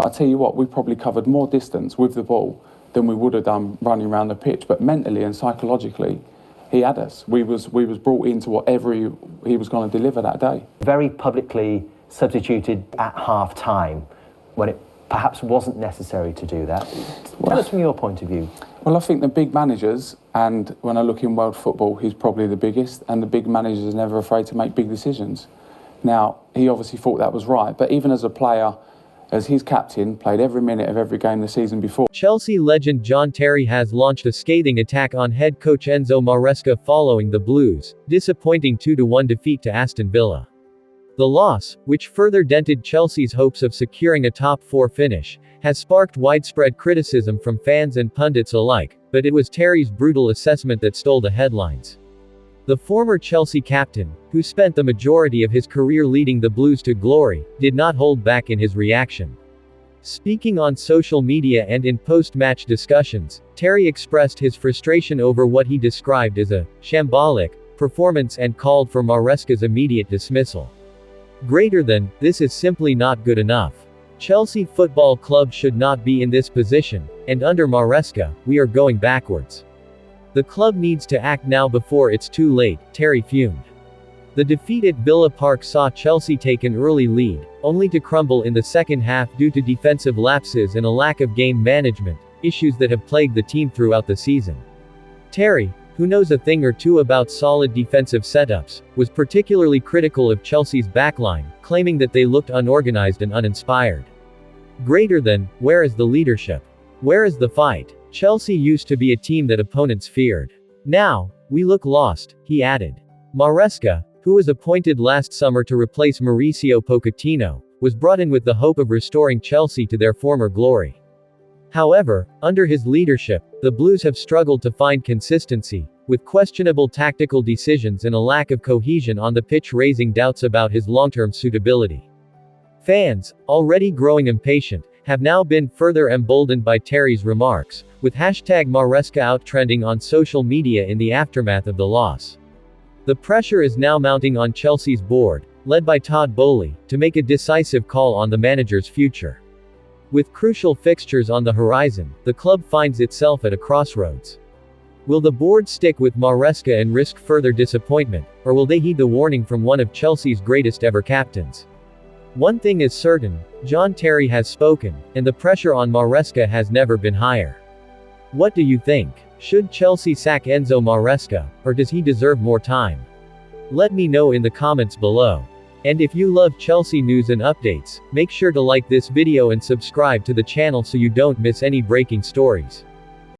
But I tell you what, we probably covered more distance with the ball than we would have done running around the pitch. But mentally and psychologically, he had us. We was brought into whatever he was going to deliver that day. Very publicly substituted at half-time when it perhaps wasn't necessary to do that. Tell us from your point of view. Well, I think the big managers, and when I look in world football, he's probably the biggest, and the big managers are never afraid to make big decisions. Now, he obviously thought that was right, but even as a player, as his captain, played every minute of every game the season before. Chelsea legend John Terry has launched a scathing attack on head coach Enzo Maresca following the Blues' disappointing 2-1 defeat to Aston Villa. The loss, which further dented Chelsea's hopes of securing a top-4 finish, has sparked widespread criticism from fans and pundits alike, but it was Terry's brutal assessment that stole the headlines. The former Chelsea captain, who spent the majority of his career leading the Blues to glory, did not hold back in his reaction. Speaking on social media and in post-match discussions, Terry expressed his frustration over what he described as a shambolic performance and called for Maresca's immediate dismissal. This is simply not good enough. Chelsea Football Club should not be in this position, and under Maresca, we are going backwards. The club needs to act now before it's too late, Terry fumed. The defeat at Villa Park saw Chelsea take an early lead, only to crumble in the second half due to defensive lapses and a lack of game management, issues that have plagued the team throughout the season. Terry, who knows a thing or two about solid defensive setups, was particularly critical of Chelsea's backline, claiming that they looked unorganized and uninspired. Where is the leadership? Where is the fight? Chelsea used to be a team that opponents feared. Now, we look lost, he added. Maresca, who was appointed last summer to replace Mauricio Pochettino, was brought in with the hope of restoring Chelsea to their former glory. However, under his leadership, the Blues have struggled to find consistency, with questionable tactical decisions and a lack of cohesion on the pitch raising doubts about his long-term suitability. Fans, already growing impatient, have now been further emboldened by Terry's remarks, with #Maresca outtrending on social media in the aftermath of the loss. The pressure is now mounting on Chelsea's board, led by Todd Boehly, to make a decisive call on the manager's future. With crucial fixtures on the horizon, the club finds itself at a crossroads. Will the board stick with Maresca and risk further disappointment, or will they heed the warning from one of Chelsea's greatest ever captains? One thing is certain, John Terry has spoken, and the pressure on Maresca has never been higher. What do you think? Should Chelsea sack Enzo Maresca, or does he deserve more time? Let me know in the comments below. And if you love Chelsea news and updates, make sure to like this video and subscribe to the channel so you don't miss any breaking stories.